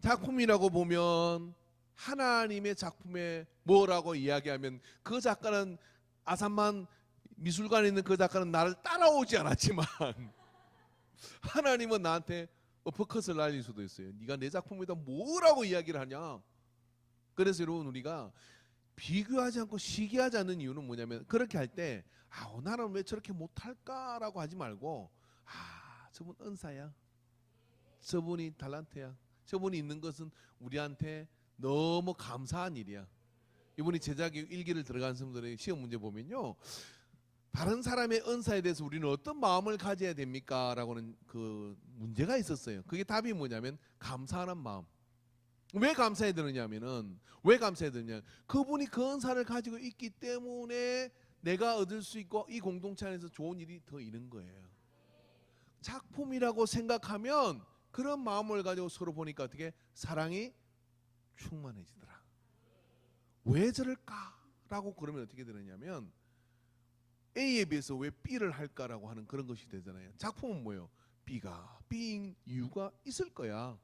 작품이라고 보면 하나님의 작품에 뭐라고 이야기하면 그 작가는 아산만 미술관에 있는 그 작가는 나를 따라오지 않았지만 하나님은 나한테 어퍼컷을 날릴 수도 있어요. 네가 내 작품에다 뭐라고 이야기를 하냐. 그래서 여러분 우리가 비교하지 않고 시기하지 않는 이유는 뭐냐면 그렇게 할 때 나는 왜 저렇게 못할까라고 하지 말고 저분 은사야. 저분이 달란트야. 저분이 있는 것은 우리한테 너무 감사한 일이야. 이분이 제자교육 1기를 들어간 분들의 시험 문제 보면요, 다른 사람의 은사에 대해서 우리는 어떤 마음을 가져야 됩니까? 라고는 그 문제가 있었어요. 그게 답이 뭐냐면 감사하는 마음. 왜 감사해야 되느냐면은 왜 감사해야 되느냐? 그분이 그 은사를 가지고 있기 때문에 내가 얻을 수 있고 이 공동체 안에서 좋은 일이 더 있는 거예요. 작품이라고 생각하면 그런 마음을 가지고 서로 보니까 어떻게 사랑이 충만해지더라. 왜 저럴까라고 그러면 어떻게 되느냐면 A에 비해서 왜 B를 할까라고 하는 그런 것이 되잖아요. 작품은 뭐예요? B인 이유가 있을 거야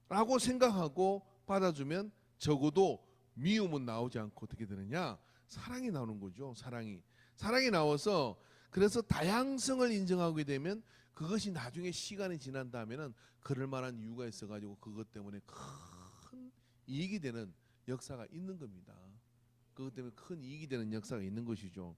라고 생각하고 받아주면 적어도 미움은 나오지 않고 어떻게 되느냐? 사랑이 나오는 거죠. 사랑이 나와서 그래서 다양성을 인정하게 되면 그것이 나중에 시간이 지난 다음에는 그럴 만한 이유가 있어가지고 그것 때문에 큰 이익이 되는 역사가 있는 겁니다. 그것 때문에 큰 이익이 되는 역사가 있는 것이죠.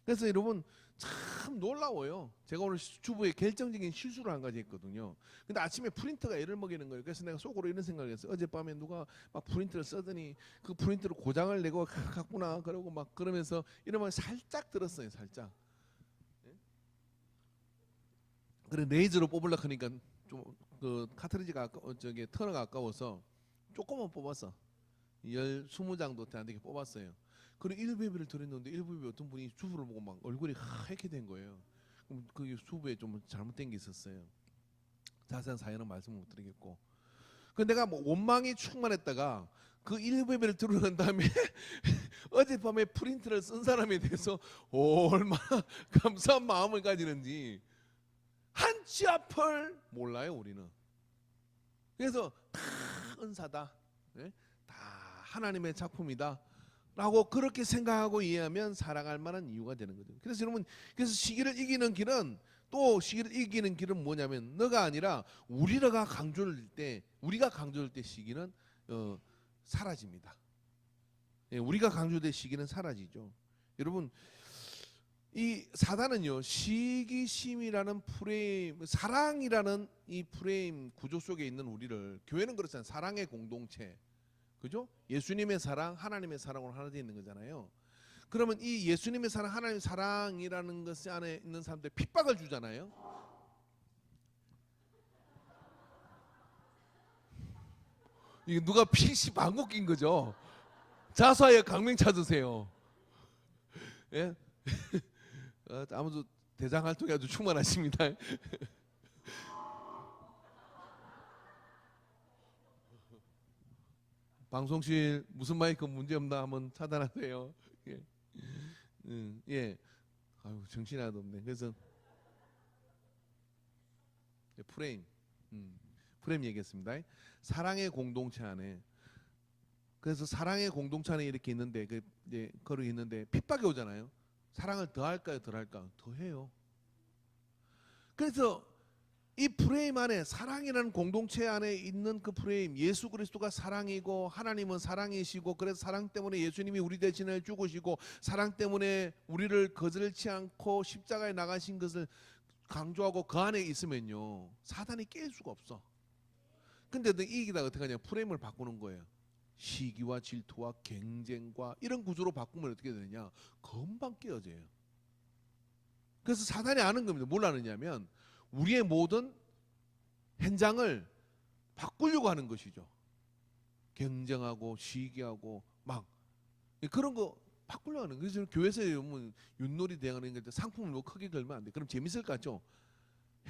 그래서 여러분 참 놀라워요. 제가 오늘 주부에 결정적인 실수를 한 가지 했거든요. 근데 아침에 프린터가 애를 먹이는 거예요. 그래서 내가 속으로 이런 생각을 했어요. 어젯밤에 누가 막 프린터를 쓰더니 그 프린터로 고장을 내고 갔구나 그러고 막 그러면서 이러면 살짝 들었어요. 살짝. 그래 레이저로 뽑으려고 하니까 좀 그 카트리지가 저기 터너가 아까워서 조금만 뽑았어. 20장 안 되게 뽑았어요. 그리고 1배비를 들었는데 1배비 어떤 분이 주부를 보고 막 얼굴이 하얗게 된 거예요. 그럼 그게 수부에 좀 잘못된 게 있었어요. 자세한 사연은 말씀 못 드리겠고. 그 내가 뭐 원망이 충만했다가 그 1배비를 들고 난 다음에 어젯밤에 프린트를 쓴 사람에 대해서 얼마나 감사한 마음을 가지는지 한치 앞을 몰라요 우리는. 그래서 다 은사다, 다 하나님의 작품이다 라고 그렇게 생각하고 이해하면 사랑할 만한 이유가 되는 거죠. 그래서 여러분 시기를 이기는 길은 또 시기를 이기는 길은 뭐냐면 너가 아니라 우리가 강조를 때 시기는 사라집니다. 우리가 강조될 시기는 사라지죠. 여러분 이 사단은요 시기심이라는 프레임, 사랑이라는 이 프레임 구조 속에 있는 우리를, 교회는 그렇잖아요. 사랑의 공동체, 그죠? 예수님의 사랑, 하나님의 사랑으로 하나 되어 있는 거잖아요. 그러면 이 예수님의 사랑, 하나님의 사랑이라는 것 안에 있는 사람들 핍박을 주잖아요. 이게 누가 PC 방귀 낀 거죠? 자수하여 강명 찾으세요. 예? 아무도 대장 활동이 아주 충만하십니다. 방송실 무슨 마이크 문제 없나 한번 차단하세요. 예. 예. 아유, 정신이 하나도 없네. 그래서 프레임. 프레임 얘기했습니다. 사랑의 공동체 안에, 그래서 사랑의 공동체 안에 이렇게 있는데 이제 거기 있는데 핍박이 오잖아요. 사랑을 더 할까요, 덜 할까? 더 해요. 그래서 이 프레임 안에, 사랑이라는 공동체 안에 있는 그 프레임, 예수 그리스도가 사랑이고 하나님은 사랑이시고, 그래서 사랑 때문에 예수님이 우리 대신에 죽으시고, 사랑 때문에 우리를 거절치 않고 십자가에 나가신 것을 강조하고 그 안에 있으면요, 사단이 깰 수가 없어. 근데 너 이기다 어떻게 하냐? 프레임을 바꾸는 거예요. 시기와 질투와 경쟁과 이런 구조로 바꾸면 어떻게 되느냐? 금방 깨어져요. 그래서 사단이 아는 겁니다. 뭘 아느냐면 우리의 모든 현장을 바꾸려고 하는 것이죠. 경쟁하고 시기하고 막 그런 거 바꾸려고 하는 거예요. 그래서 교회에서 보면 윷놀이 대항하는 게 상품을 뭐 크게 걸면 안 돼. 그럼 재밌을 것 같죠?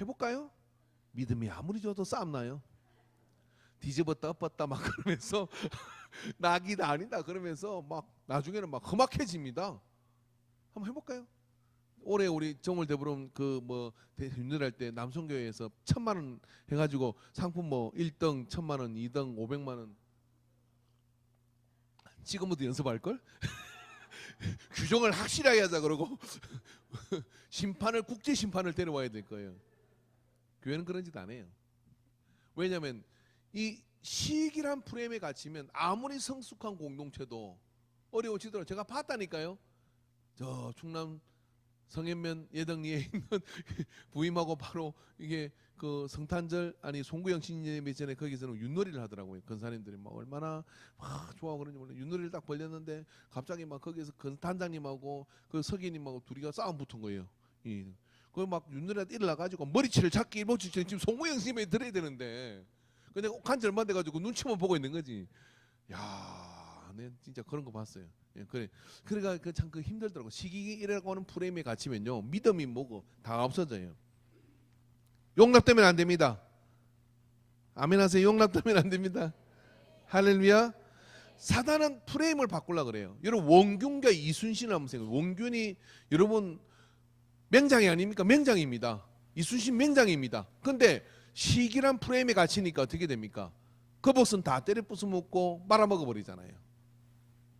해볼까요? 믿음이 아무리 좋아도 싸움 나요. 뒤집었다 엎었다 막 그러면서 낙이다 아니다 그러면서 막 나중에는 막 험악해집니다. 한번 해볼까요? 올해 우리 정월 대보름 그뭐 윷놀이 할 때 남성교회에서 1,000만 원 해가지고 상품 뭐 1등 1,000만 원, 2등 500만 원. 지금부터 연습할 걸? 규정을 확실하게 하자 그러고 심판을, 국제 심판을 데려와야 될 거예요. 교회는 그런 짓 안 해요. 왜냐하면 이 시기란 프레임에 갇히면 아무리 성숙한 공동체도 어려워지더라고요. 제가 봤다니까요. 저 충남 성현면 예덕리에 있는 부임하고 바로 이게 그 성탄절 아니 송구영 신예배 전에 거기서는 윷놀이를 하더라고요. 근사님들이 막 얼마나 막 좋아하고 그런지 몰라요. 윷놀이를 딱 벌렸는데 갑자기 막 거기서 그 단장님하고 그 석이님하고 둘이가 싸움 붙은 거예요. 예. 그걸 막 윷놀이한테 일어나 가지고 머리치를 잡기 일목치 지금 송구영 신예배 들어야 되는데 근데 간지 얼마 돼 가지고 눈치만 보고 있는 거지. 야, 내 진짜 그런 거 봤어요. 예, 그래. 그러니까 참 그 힘들더라고. 시기이라고 하는 프레임에 갇히면요, 믿음이 뭐고 다 없어져요. 용납되면 안 됩니다. 아멘하세요. 용납되면 안 됩니다. 할렐루야. 사단은 프레임을 바꾸려 그래요. 여러분 원균과 이순신을 한번 생각해요. 원균이 여러분 맹장이 아닙니까? 맹장입니다. 이순신 맹장입니다. 근데 시기란 프레임에 갇히니까 어떻게 됩니까? 거벗은 다 때려 부숴먹고 말아먹어 버리잖아요.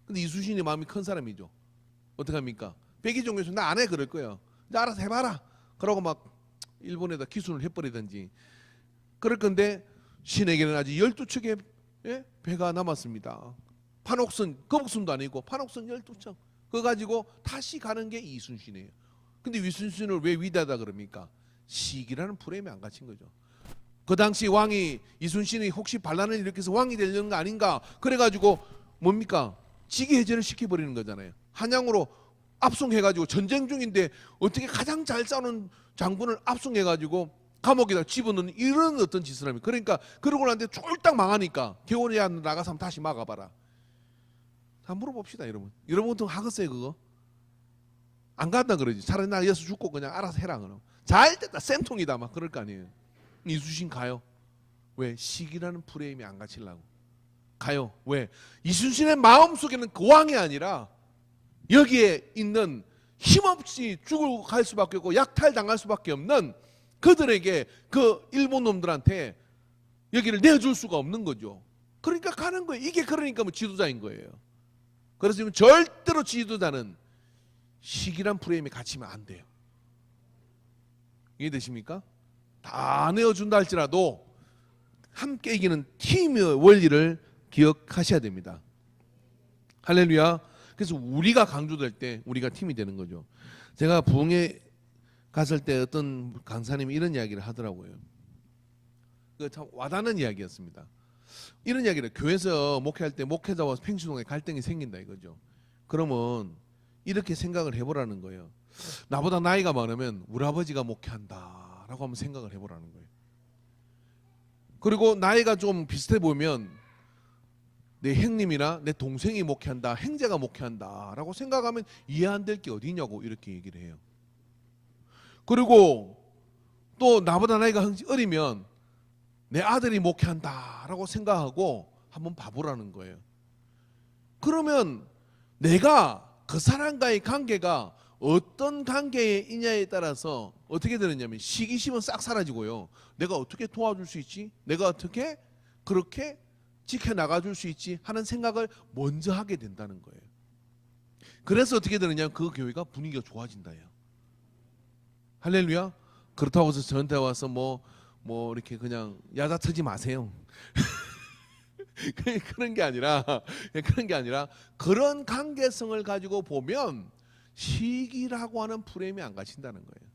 근데 이순신이 마음이 큰 사람이죠. 어떡합니까? 백의종에서 나 안 해 그럴 거예요. 이제 알아서 해봐라. 그러고 막 일본에다 기순을 해버리든지 그럴 건데 신에게는 아직 12척의 배가 남았습니다. 판옥선, 거북선도 아니고 판옥선 12척. 그거 가지고 다시 가는 게 이순신이에요. 근데 이순신을 왜 위대하다 그럽니까? 시기라는 프레임에 안 갇힌 거죠. 그 당시 왕이 이순신이 혹시 반란을 일으켜서 왕이 되려는 거 아닌가 그래가지고 뭡니까? 직위해제를 시켜버리는 거잖아요. 한양으로 압송해가지고 전쟁 중인데 어떻게 가장 잘 싸우는 장군을 압송해가지고 감옥에다 집어넣는 이런 어떤 짓을 합니까? 그러니까 그러고 나는데 쫄딱 망하니까 겨울에 나가서 한번 다시 막아봐라. 다 물어봅시다 여러분. 여러분 보통 하겠어요 그거? 안 간다 그러지. 차라리 나 여기서 죽고 그냥 알아서 해라 그럼. 잘 됐다 쌤통이다 막 그럴 거 아니에요. 이순신 가요. 왜? 시기라는 프레임이 안 갇히려고 가요. 왜? 이순신의 마음속에는 그 왕이 아니라 여기에 있는 힘없이 죽을 갈 수밖에 없고 약탈당할 수밖에 없는 그들에게 그 일본 놈들한테 여기를 내줄 수가 없는 거죠. 그러니까 가는 거예요. 이게 그러니까 뭐 지도자인 거예요. 그래서 지금 절대로 지도자는 시기란 프레임에 갇히면 안 돼요. 이해되십니까? 다 내어준다 할지라도 함께 이기는 팀의 원리를 기억하셔야 됩니다. 할렐루야. 그래서 우리가 강조될 때 우리가 팀이 되는 거죠. 제가 부흥회 갔을 때 어떤 강사님이 이런 이야기를 하더라고요. 그 참 와닿는 이야기였습니다. 이런 이야기를 교회에서 목회할 때 목회자와 팽수동에 갈등이 생긴다 이거죠. 그러면 이렇게 생각을 해보라는 거예요. 나보다 나이가 많으면 우리 아버지가 목회한다 라고 한번 생각을 해보라는 거예요. 그리고 나이가 좀 비슷해 보면 내 형님이나 내 동생이 목회한다, 형제가 목회한다 라고 생각하면 이해 안 될 게 어디냐고 이렇게 얘기를 해요. 그리고 또 나보다 나이가 어리면 내 아들이 목회한다 라고 생각하고 한번 봐보라는 거예요. 그러면 내가 그 사람과의 관계가 어떤 관계이냐에 따라서 어떻게 되느냐면 시기심은 싹 사라지고요. 내가 어떻게 도와줄 수 있지? 내가 어떻게 그렇게 지켜나가줄 수 있지? 하는 생각을 먼저 하게 된다는 거예요. 그래서 어떻게 되느냐, 그 교회가 분위기가 좋아진다요. 할렐루야. 그렇다고 해서 저한테 와서 뭐 이렇게 그냥 야자 트지 마세요. 그런 게 아니라 그런 관계성을 가지고 보면 시기라고 하는 프레임이 안 갇힌다는 거예요.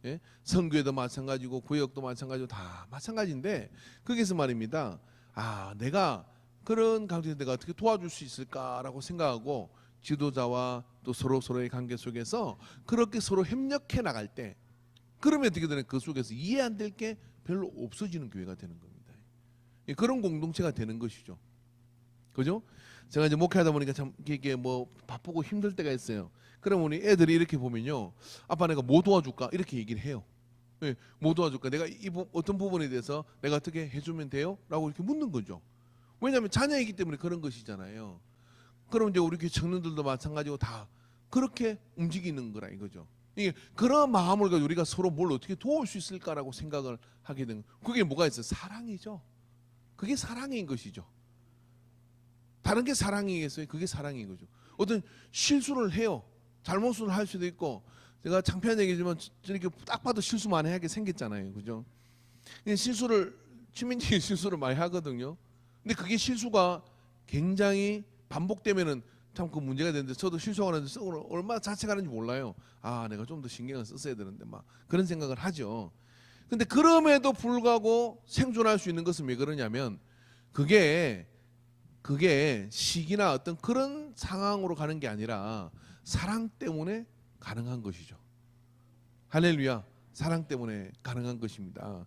예? 선교회도 마찬가지고 구역도 마찬가지고 다 마찬가지인데, 거기서 말입니다. 내가 그런 관계에서 내가 어떻게 도와줄 수 있을까라고 생각하고 지도자와 또 서로의 관계 속에서 그렇게 서로 협력해 나갈 때, 그러면 어떻게 되냐, 그 속에서 이해 안 될 게 별로 없어지는 교회가 되는 겁니다. 그런 공동체가 되는 것이죠. 그죠? 제가 이제 목회하다 보니까 참 이게 뭐 바쁘고 힘들 때가 있어요. 그러면 우리 애들이 이렇게 보면요, 아빠 내가 뭐 도와줄까 이렇게 얘기를 해요. 네, 뭐 도와줄까, 내가 어떤 부분에 대해서 내가 어떻게 해주면 돼요? 라고 이렇게 묻는 거죠. 왜냐하면 자녀이기 때문에 그런 것이잖아요. 그럼 이제 우리 교회 청년들도 마찬가지고 다 그렇게 움직이는 거라 이거죠. 이게 그런 마음을 가지고 우리가 서로 뭘 어떻게 도울 수 있을까라고 생각을 하게 되는, 그게 뭐가 있어요? 사랑이죠. 그게 사랑인 것이죠. 다른 게 사랑이겠어요? 그게 사랑인 거죠. 어떤 실수를 해요. 잘못을 할 수도 있고, 제가 창피한 얘기지만 저렇게 딱 봐도 실수 많이 하게 생겼잖아요. 그죠? 치명적인 실수를 많이 하거든요. 근데 그게 실수가 굉장히 반복되면은 참 그 문제가 되는데, 저도 실수하고 나서 얼마나 자책하는지 몰라요. 내가 좀 더 신경을 썼어야 되는데 막 그런 생각을 하죠. 근데 그럼에도 불구하고 생존할 수 있는 것은 왜 그러냐면, 그게 시기나 어떤 그런 상황으로 가는 게 아니라 사랑 때문에 가능한 것이죠. 할렐루야. 사랑 때문에 가능한 것입니다.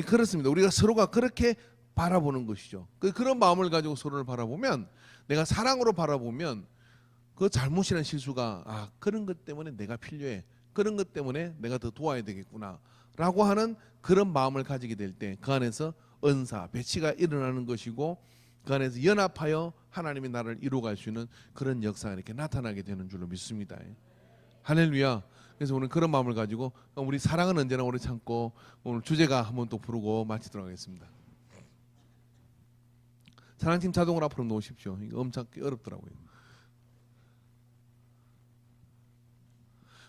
그렇습니다. 우리가 서로가 그렇게 바라보는 것이죠. 그런 마음을 가지고 서로를 바라보면, 내가 사랑으로 바라보면 그 잘못이라는 실수가 그런 것 때문에 내가 필요해, 그런 것 때문에 내가 더 도와야 되겠구나 라고 하는 그런 마음을 가지게 될 때, 그 안에서 은사, 배치가 일어나는 것이고, 그 안에서 연합하여 하나님이 나를 이루어갈 수 있는 그런 역사가 이렇게 나타나게 되는 줄로 믿습니다. 할렐루야. 그래서 오늘 그런 마음을 가지고 우리 사랑은 언제나 오래 참고, 오늘 주제가 한번 또 부르고 마치도록 하겠습니다. 사랑팀 자동으로 앞으로 놓으십시오. 이거 엄청 어렵더라고요.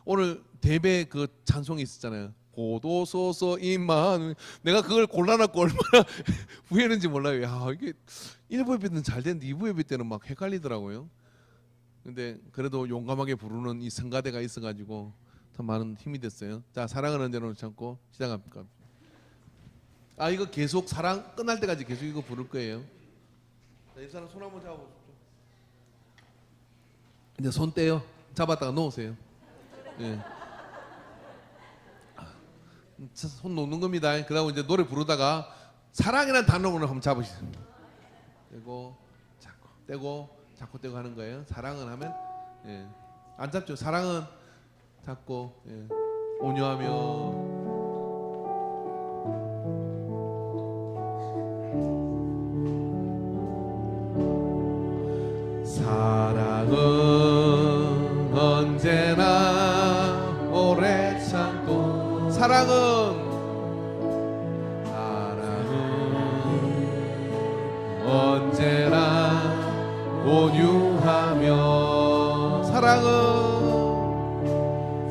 오늘 대배 그 찬송이 있었잖아요. 고도소서 임만. 내가 그걸 골라놨고 얼마나 후회했는지 몰라요. 이게 1부 예배 때는 잘 되는데 2부 예배 때는 막 헷갈리더라고요. 근데 그래도 용감하게 부르는 이 성가대가 있어가지고 참 많은 힘이 됐어요. 자, 사랑은 언제나 참고 시작합니까? 이거 계속 사랑 끝날 때까지 계속 이거 부를 거예요. 자, 이 사람 손 한번 잡아보십시오. 이제 손 떼요. 잡았다가 놓으세요. 예. 손 놓는 겁니다. 그다음 이제 노래 부르다가 사랑이라는 단어로 한번 잡으시죠. 떼고 잡고 떼고 잡고 떼고 하는 거예요. 사랑은 하면 안 잡죠. 사랑은 잡고 온유하며. 사랑은 언제나 오래 참고, 사랑은 언제나 온유하며,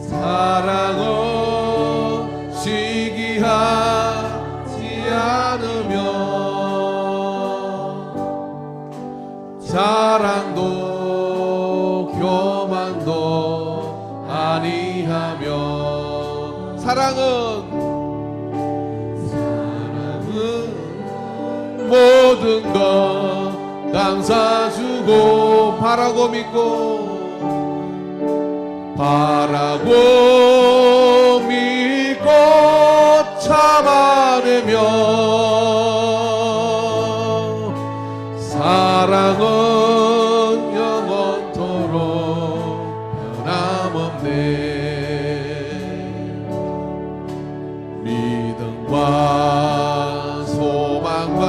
사랑은 시기하지 않으며, 자랑도 교만도 아니하며, 사랑은 모든 것 감사주고, 바라고 믿고 참아내며, 사랑은 영원토록 변함없네. 믿음과 소망과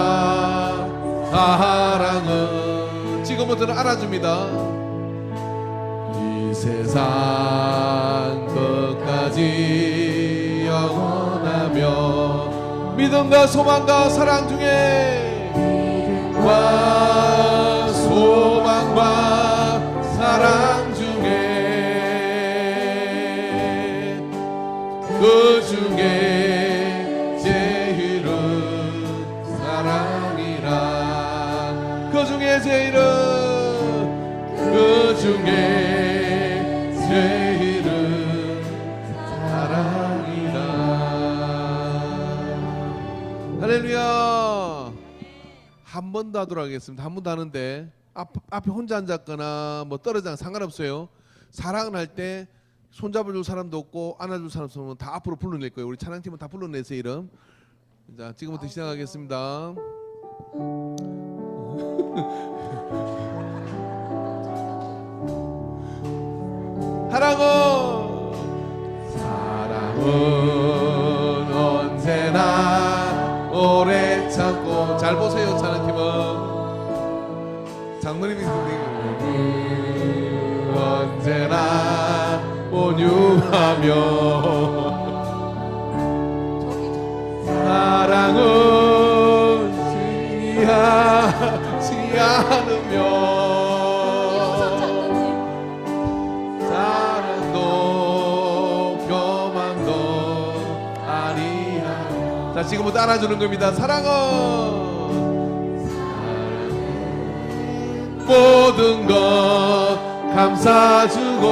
사랑은 지금부터 이제는 알아줍니다. 이 세상 끝까지 영원하며 믿음과 소망과 사랑 중에 믿음과 소망과 사랑 중에 그 중에 제일은 사랑이라. 그 중에 제일은 그 중에 제일은 사랑이라. 할렐루야. 한 번 더 하도록 하겠습니다. 한 번 더 하는데 앞에 혼자 앉았거나 뭐 떨어져 상관없어요. 사랑을 할 때 손잡아줄 사람도 없고 안아줄 사람도 다 앞으로 불러낼 거예요. 우리 찬양팀은 다 불러내세요. 이름. 자, 지금부터 시작하겠습니다. 사랑은 언제나 오래 참고. 잘 보세요. 찬양팀은 장로님이 언제나 온유하며 사랑은 승리하지 않으며 사랑도 교만도 아니하며. 자, 지금부터 알아주는 겁니다. 사랑은 모든 것 감사주고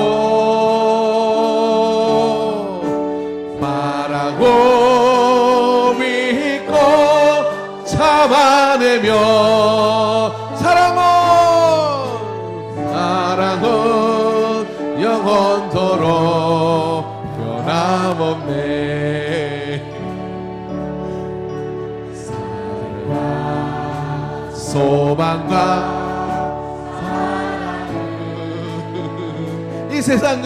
말하고 믿고 참아내며 사랑은 영원토록 변함없네. 사랑과 소망과 이 세상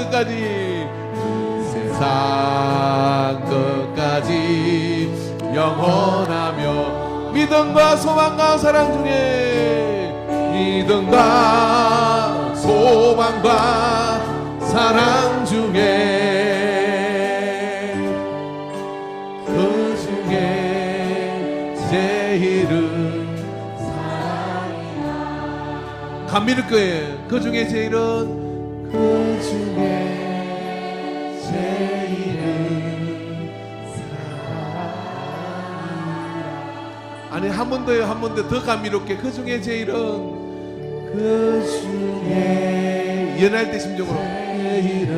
끝까지 영원하며 믿음과 소망과 사랑 중에 믿음과 소망과 사랑 중에 그 중에 제일은 사랑이야. 감미를 거예요. 그 중에 제일은 그 중에 제일은 사랑이라. 아니 한 번 더요. 한 번 더 감미롭게. 그 중에 제일은 그 중에 연할 때 심정으로 제일은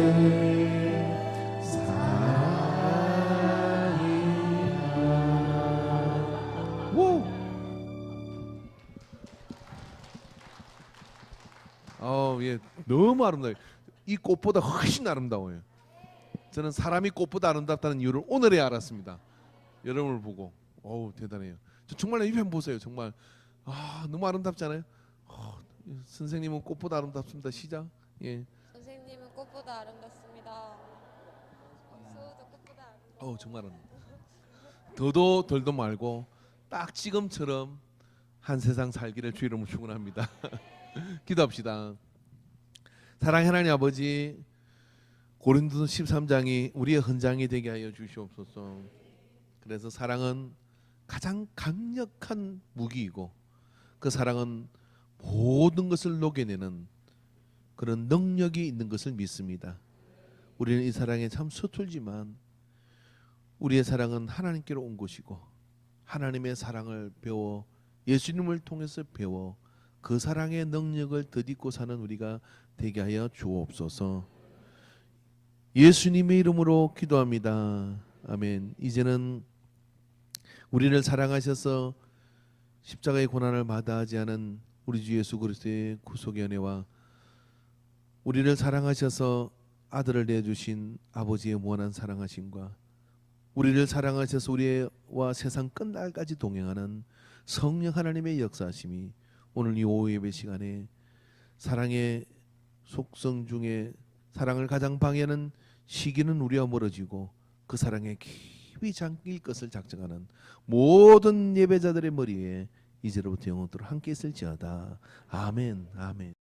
사랑이라. 오. 예, 너무 아름다워요. 이 꽃보다 훨씬 아름다워요. 저는 사람이 꽃보다 아름답다는 이유를 오늘에 알았습니다. 여러분을 보고. 어우, 대단해요. 저 정말 이 편 보세요. 정말 너무 아름답잖아요. 선생님은 꽃보다 아름답습니다. 시작. 예. 선생님은 꽃보다 아름답습니다. 수호도 꽃보다 아름답습니다. 정말 더도 덜도 말고 딱 지금처럼 한 세상 살기를 주 이름으로 축원합니다. 기도합시다. 사랑의 하나님 아버지, 고린도서 13장이 우리의 헌장이 되게 하여 주시옵소서. 그래서 사랑은 가장 강력한 무기이고 그 사랑은 모든 것을 녹여내는 그런 능력이 있는 것을 믿습니다. 우리는 이 사랑에 참 서툴지만 우리의 사랑은 하나님께로 온 것이고 하나님의 사랑을 배워 예수님을 통해서 배워 그 사랑의 능력을 덧입고 사는 우리가 되게 하여 주옵소서. 예수님의 이름으로 기도합니다. 아멘. 이제는 우리를 사랑하셔서 십자가의 고난을 마다하지 않은 우리 주 예수 그리스도의 구속의 은혜와 우리를 사랑하셔서 아들을 내주신 아버지의 무한한 사랑하심과 우리를 사랑하셔서 우리와 세상 끝날까지 동행하는 성령 하나님의 역사하심이 오늘 이 오후 예배 시간에 사랑의 속성 중에 사랑을 가장 방해하는 시기는 우리와 멀어지고 그 사랑에 깊이 잠길 것을 작정하는 모든 예배자들의 머리에 이제로부터 영원토록 함께 있을지어다. 아멘. 아멘.